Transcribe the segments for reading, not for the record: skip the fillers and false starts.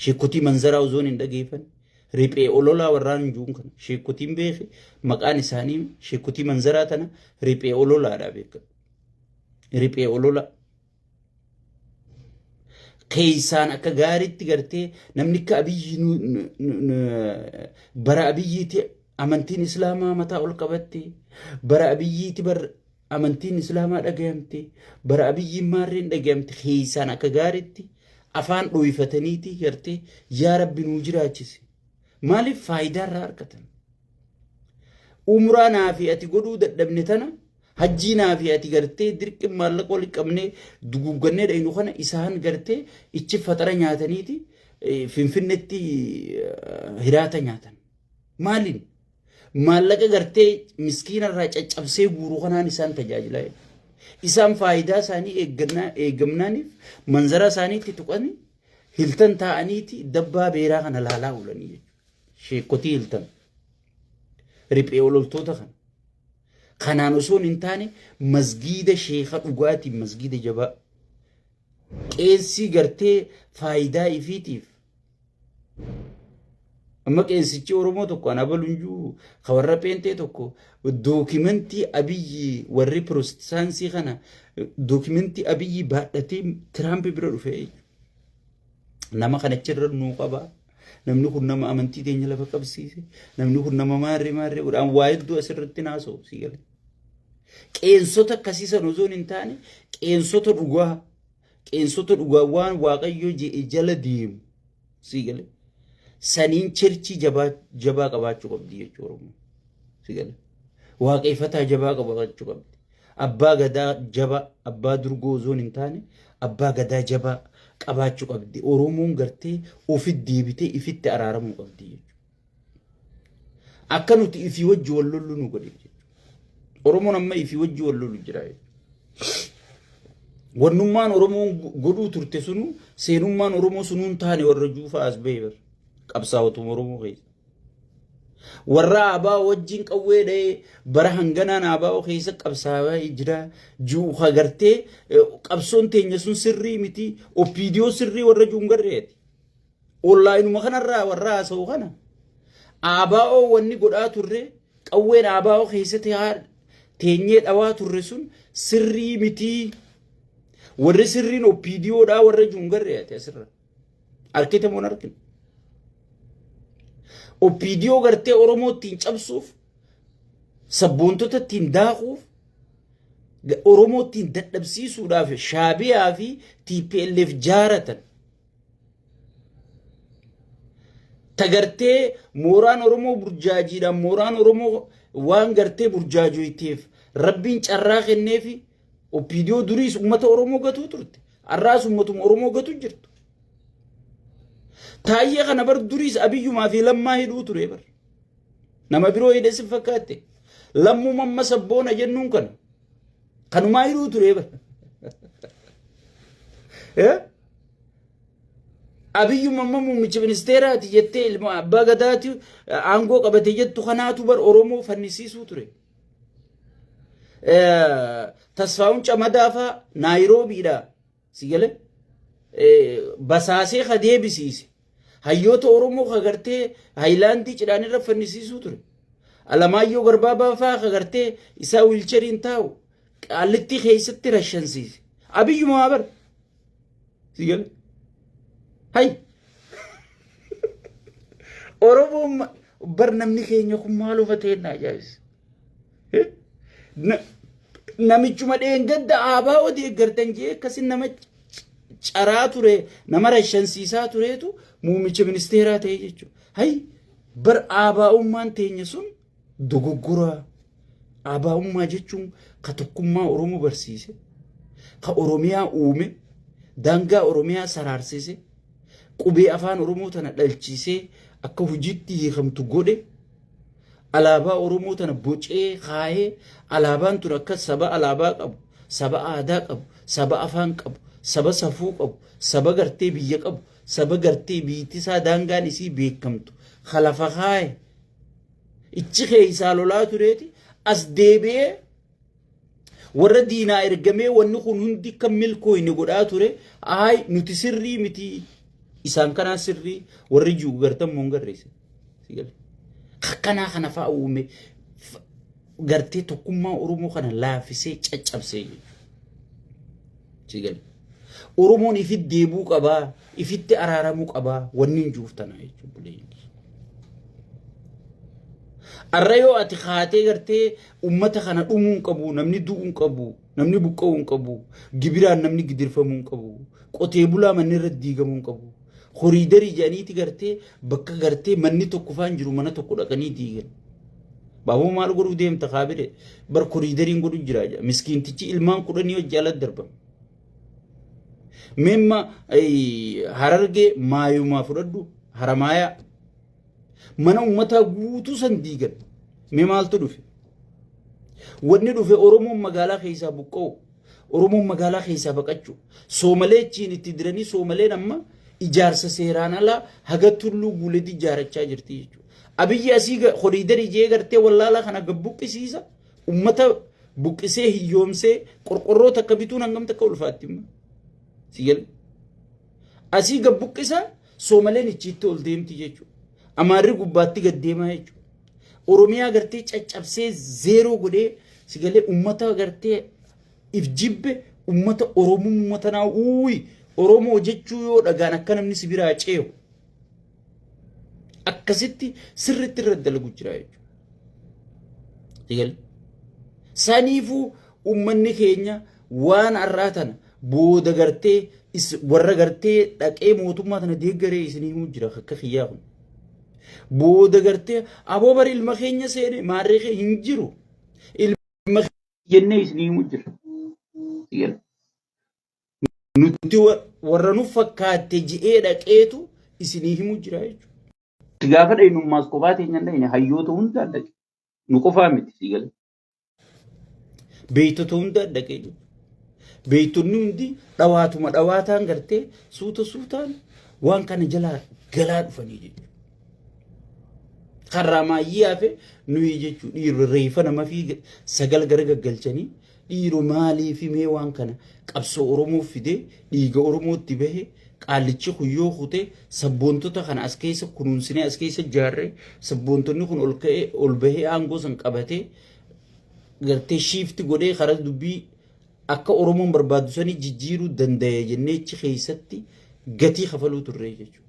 sheekotii manzaraa uzoon hin dhageeffan riphee ololaa warraan juun kana sheekotiin beeke maqaan isaanii sheekotii manzaraa tana riphee ololaadhaa beekan riphee olola keeysaan akka gaariitti gartee namni akka bara abiyyiiti amantiin islaamaa mataa ol qabatte bara abiyyiiti bar amantiin islaamaa dhagayamte bara abiyyiin maarreen dhagayamte keeysaan akka gaariitti afaan dhoyfataniiti gartee yaa rabbi nuu jiraachise maaliif faayidaa irraa argatan umraa naafi ati godhuu dadhabne tana hajjii naafi ati gartee dirqi maallaqa wal qabnee duguggannee dhaynu kana isaan gartee ichi fatara nyaataniiti finfinnetti hiraata nyaatan maaliin maallaqa gartee miskiina irraa caccabsee guuruu kanaan isaan tajaajilaa isaan faayidaa isaanii eegamnaaniif manzara isaaniitti tuqanii hiltan ta'aniiti dabbaa beeraa kana laalaa oolanii jechuudha. Sheekotii hiltan riphee ololtoota kana kanaan osoo hin taane masgiida sheeka dhugaatiin masgiida jabaa qeensii gartee faayidaa ifiitiif amma qeensichi Oromoo tokko ana balunjuu kawarra peentee tokko dookimentii abiyyi warri pirotestaansii kana dookimentii abiyyi baadhatee Tiraamp bira dhufee nama kanachirra nuu qabaa namni kun nama amantii teenya lafa qabsiise namni kun nama maarree godhaan waa hedduu asirratti naasoo si gale qeensota akkasiisan osoo hin taane qeensota dhugaa waan waaqayyo jala deemu si gale saniin cherchi jabaa qabaachuu qabdi jechuudha Oromoo si gale waaqeffataa jabaa qabaachuu qabdi abbaa gadaa jabaa abbaa durgoo osoo hin taane abbaa gadaa jabaa qabaachuu qabdi Oromoon gartee ofitti deebitee ifitti araaramuu qabdi jechuudha akka nuti ifii wajji wal lollu nu godhe jechuudha Oromoon amma ifii wajji wal lollu jira wannummaan Oromoon godhuu turte sunu seenummaan Oromoo sunuun taane warra juufaa as beebar qabsaa'otu Oromoo keessa warra abaa wajjin qawwee dha'ee bara hanganaan abaa keessa qabsaa'aa jira juuha gartee qabsoon teenya sun sirrii miti opiidiyoo sirrii warra juungarreeti onlaayinuma kanarraa warra haasa'u kana abaa wanni godhaa turre qawween abaa keessatti teenyee dhawaa turre sun sirrii miti warri sirriin opiidiyoodhaa warra juungarreeti asirra arkite moon arkin opiidiyoo gartee Oromoo ittiin cabsuuf sabboontota ittiin daakuuf Oromoo ittiin dadhabsiisuudhaaf shaabiyaa fi TPLF jaaratan tagartee mooraan Oromoo burjaajiidhaan mooraan Oromoo waan gartee burjaajoyteef rabbiin carraa kennee fi opiidiyoo duriis ummata Oromoo gatuu turte arraas ummatuma Oromoo gatuu jirtu taayee kana bar duriis abiyyumaa fi lammaa hidhuu ture bar nama biroo hidhe si fakkaatte lammuu mamma sabboona jennuun kana kanumaa hidhuu ture bar abiyyuma mamma muummicha ministeeraati jettee ilma abbaa gadaati aangoo qabate jettu kanaatu bar Oromoo fannisiisuu ture tasfaa'uun camadaafaa naayiroobiidha si gale basaasee kadeebisiise hayyoota Oromoo kagartee haayilaandii cidhaan irra fannisiisuu ture Alamaayyoo Garbaabaa fa'aa kagartee isaa wiilcheriin taa'u qaallitti keessatti rashansiise abiyyuma bar si gale hay Oromoo bar namni keenya kun maal ufateen ajaa'ibs namichuma dheengadda aabaa odii eeggartan jee akkasin nama caraa ture nama rashansiisaa tureetu muummicha ministeeraa ta'e jechuudha. Hay bar aabaa'ummaan teenya sun dogoggoraa aabaa'ummaa jechuun ka tokkummaa Oromoo barsiise ka Oromiyaa uume daangaa Oromiyaa saraarsise qubee afaan Oromoo tana dhalchiisee akka hojiitti hiikamtu godhe alaabaa Oromoo tana bocee kaayee alaabaan tun akka saba alaabaa qabu saba aadaa qabu saba afaan qabu saba safuu qabu saba gartee biyya qabu saba gartee biittisaa daangaan isii beekamtu khalafa kaayee ichi keessaa lolaa tureeti as deebi'ee warra diinaa ergamee wanni kun hundi kan milkooyne godhaa ture ay nuti sirrii miti isaan kanaa sirrii warri jiru gartan moo hin garreesse akkanaa kana fa'a uume gartee tokkummaa Oromoo kana laafisee caccabsee jechuudha. Oromoon ifitti deebuu qabaa ifitti araaramuu qabaa wanni hin jiruuf tanaa jechuudha. Arrayoo ati kaatee gartee ummata kana dhumuu hin qabu namni du'uu hin qabu namni buqqa'uu hin qabu gibiraan namni gidirfamuu hin qabu qotee bulaa manni irratti diigamuu hin qabu. Horiidarii jedhaniiti gartee bakka gartee manni tokko faan jiru mana tokko dhaqanii diigan. Baaboo maal godhuu deemta kaabire bar horiidariin godhu jira miskiintichi ilmaan 10 hojii ala darbama. Memma Harargee maayumaa fudhadhu Haramaaya mana ummataa guutuu san diigan. Mee maaltu dhufe? Wanni dhufe Oromoon magaalaa keessaa buqqa'u Oromoon magaalaa keessaa baqachuu Soomalee achiin itti diranii Soomaleen amma ijaarsa seeraan alaa haga tulluu guuletti ijaarachaa jirti jechuudha. Abiyyi asii horiidarii jee gartee wallaalaa kana gabbuqqisiisa ummata buqqisee hiyyoomsee qorqorroo takka bituun hangam takka ulfaatti immoo sigal asii gabbuqqisa Soomaleen ichiitti ol deemti jechuudha. Amaarri gubbaatti gad deemaa jechuudha. Oromiyaa gartee caccabsee zeeroo godhee sigalee ummata gartee if jibbe ummata Oromoo ummata naa uuyi Oromoo jechuu yoo dhagaan akka namni sibiraa ceehu akkasitti sirriitti irra dalagu jira jechuudha. Saniifuu ummanni keenya waan har'aa tana booda gartee warra gartee dhaqee mootummaa tana deeggaree isinii himuu jira akka xiyyaa kun. Booda gartee aboo bari ilma keenya seene maarree kee hin jiru ilma jennee isinii himuu jira. Nuti warra nu fakkaatte ji'ee dhaqeetu isinii himuu jira jechuudha. Gaafa dhayinummaas qofaa teenya dhayina hayyoota hunda dhaqe nu qofaa miti sigale. Beeytota hunda dhaqee jiru. Beeytonni hundi dhawaatuma dhawaataan gartee suuta suutaan waan kana jalaa galaa dhufanii jechuudha. Karraa maayyii hafe nuyi jechuudha dhiirri reefa nama fi sagal gara gaggalchanii dhiiroo maalii fi mee waan kana qabsoo Oromoo fidee dhiiga Oromootti bahe qaalichi kuyyoo kutee sabboontota kana as keessa kunuunsinee as keessa jaarree sabboontonni kun ol bahee aangoo san qabatee gartee shiifti godhee karaa dubbii akka Oromoon barbaadu sanii jijjiiruu danda'e jenneechi keessatti gatii kafaluu turre jechuudha.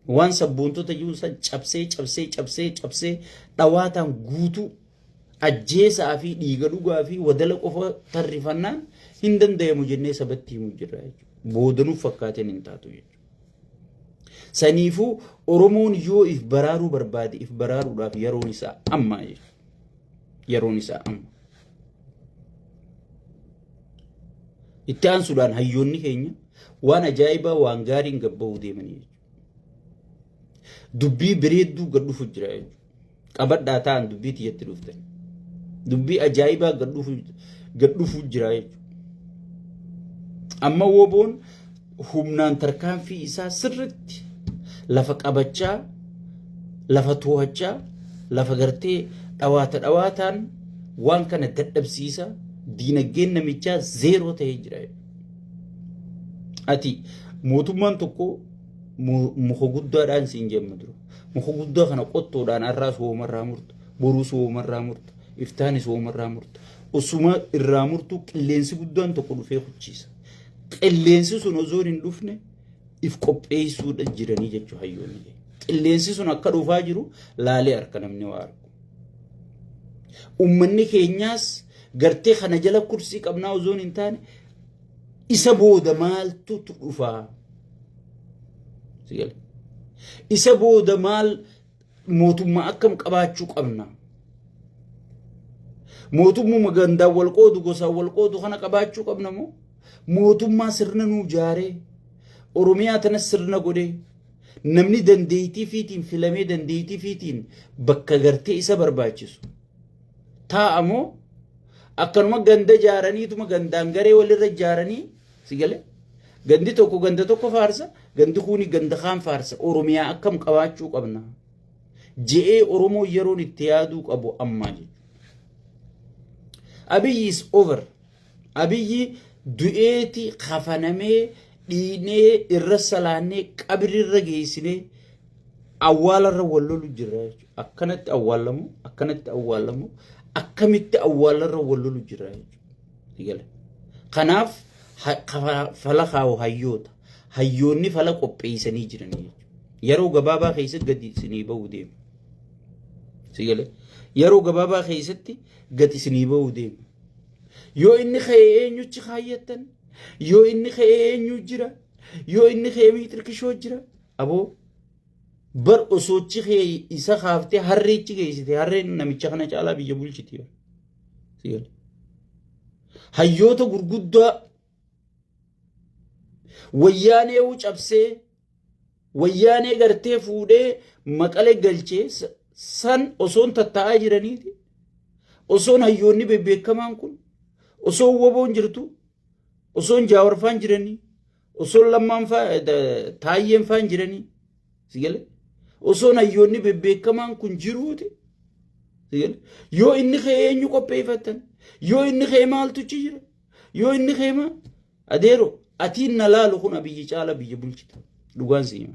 Waan sabboontota jiru san cabsee dhawaataan guutuu ajjeesaa fi dhiiga dhugaa fi wadala qofa tarrifannaan hin danda'amu jennee sabatti himuu jirra jechuudha. Boodanuu fakkaateen hin taatu jechuudha. Saniifuu Oromoon yoo if baraaruu barbaade if baraaruudhaaf yeroon isaa amma jechuudha. Yeroon isaa amma. Itti aansuudhaan hayyoonni keenya waan ajaa'ibaa waan gaariin gabbahuu deemanii jechuudha. Dubbii bareedduu gad dhufu jira jechuudha. Qabadhaa ta'an dubbii tiyyatti dhuftan. Dubbii ajaa'ibaa gad dhufu jira jechuudha. Amma woboon humnaan tarkaanfii isaa sirriitti lafa qabachaa lafa to'achaa lafa gartee dhawaataan waan kana dadhabsiisa diinagdeen namichaa zeeroo ta'ee jira. Ati mootummaan tokko muka guddaadhaan siin jenna dura. Muka guddaa kana qottoodhaan har'aas hoomarraa murta, boruus hoomarraa murta, iftaanis hoomarraa murta. Osuma irraa murtu qilleensi guddaan tokko dhufee hucciisa. Qilleensi sun osoo hin dhufne if qopheessuudha jiranii jechuudha hayyoonni. Qilleensi sun akka dhufaa jiru laalee harka namni waa argu. Uummanni keenyaas gartee kana jala kursii qabnaa osoo hin taane isa booda maaltu dhufaa? Isa booda maal mootummaa akkam qabaachuu qabna? Mootummaa gandaan wal qoodu gosaan wal qoodu kana qabaachuu qabna moo? Mootummaa sirna nuu jaaree Oromiyaa tanas sirna godhee namni dandeettii fiitiin filamee dandeettii fiitiin bakka gartee isa barbaachisu taa'amoo akkanuma ganda jaaraniituma gandaan garee walirra jaaranii sigale gandi tokko ganda tokko faarsa gandi kuni ganda kaan faarsa Oromiyaa akkam qabaachuu qabna je'ee Oromoo yeroon itti yaaduu qabu ammaa jechuudha. Abiyyi is over. Abiyyi du'eeti kafanamee dhiinee irra salaannee qabrirra geessinee awwaalarra wallolu jira jechuudha. Akkanatti awwaalamu akkamitti awwaalarra wallolu jira jechuudha. Kanaaf fala kaa'u hayyoota. Hayyoonni fala qopheessanii jiranii jechuudha. Yeroo gabaabaa keessatti gadi isinii ba'uu deema. Yeroo gabaabaa keessatti gadi isinii ba'uu deema. Yoo inni ka'ee eenyutti kaayyattan, yoo inni ka'ee eenyu jira, yoo inni ka'ee miixirkishoo jira, aboo bar osoochi ka'ee isa kaaftee harreechi geessite harreen namicha kana caalaa biyya bulchiti. Hayyoota gurguddaa wayyaanee uu cabsee wayyaanee gartee fuudhee maqalee galchee san osoon tattaa'aa jiraniiti. Osoon hayyoonni bebbeekamaan kun osoon woboon jirtu, osoon jaawarfaan jiranii, osoon lammaan taayyeen faan jiranii. Osoon hayyoonni bebbeekamaan kun jiruuti. Yoo inni ka'ee eenyu qopheeffatan, yoo inni ka'ee maaltuchi jira, yoo inni ka'ee maal adeero atiin na laalu kun abiyyi caala biyya bulchita. Dhugaan siima.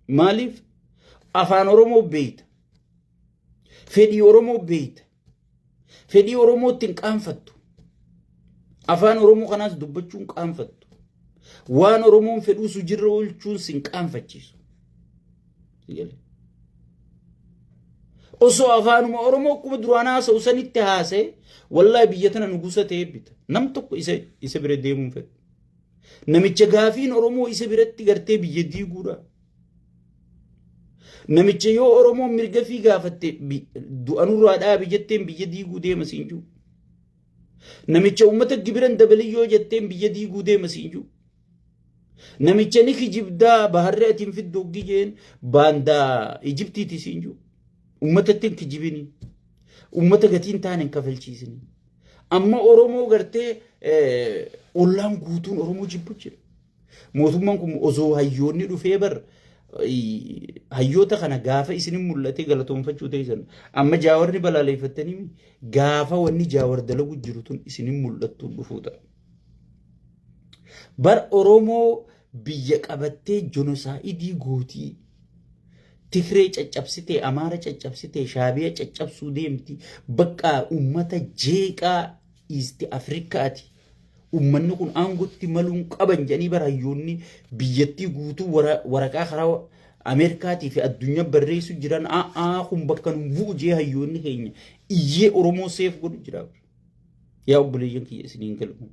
Maaliif afaan Oromoo beeyta, fedhii Oromoo beeyta, fedhii Oromootti hin qaanfattu, afaan Oromoo kanaas dubbachuu hin qaanfattu, waan Oromoon fedhuu sujirra oolchuun sin qaanfachiisu. Osoo afaanuma Oromoo akkuma duraan haasa'u sanitti haasa'e wallahi biyya tana nugusa ta'ee bita. Nam tokko isa bira deemuun fedha. Namicha gaafiin Oromoo isa biratti gartee biyya diiguudha. Namicha yoo Oromoo mirga fi gaafatte du'anurraa dhaabi jetteen biyya diiguu deema siin jiru. Namicha uummata gibiran dabalii yoo jetteen biyya diiguu deema siin jiru. Namicha ni kijibdaa baharree atiin fiddooggi jeen baandaa Ijiptiiti siin jiru. Uummatatti hin kijibini. Uummata gatiin taane hin kafalchiisini. Amma Oromoo gartee ollaan guutuun Oromoo jibbu jira. Mootummaan kun osoo hayyoonni dhufee bar hayyoota kana gaafa isinin mul'ate galatoonfachuu ta'e amma jaawarni balaaleffattanii gaafa wanni jaawar dalagu jiru tun isinin mul'attuu dhufuudha. Bar Oromoo biyya qabattee jonosaayidii gootii Tigree caccabsitee, Amaara caccabsitee, Shaabiyaa caccabsuu deemti. Bakka uummata jeeqaa East Afrikaati. Uummanni kun aangotti maluun qaban jedhanii bara hayyoonni biyyattii guutuu waraqaa karaa Ameerikaatii fi addunyaa barreessu jiran kun bakka nu bu'u jee hayyoonni keenya iyyee Oromoo seef godhu jira. Yaa obboleeyyan kiyya isiniin galmu.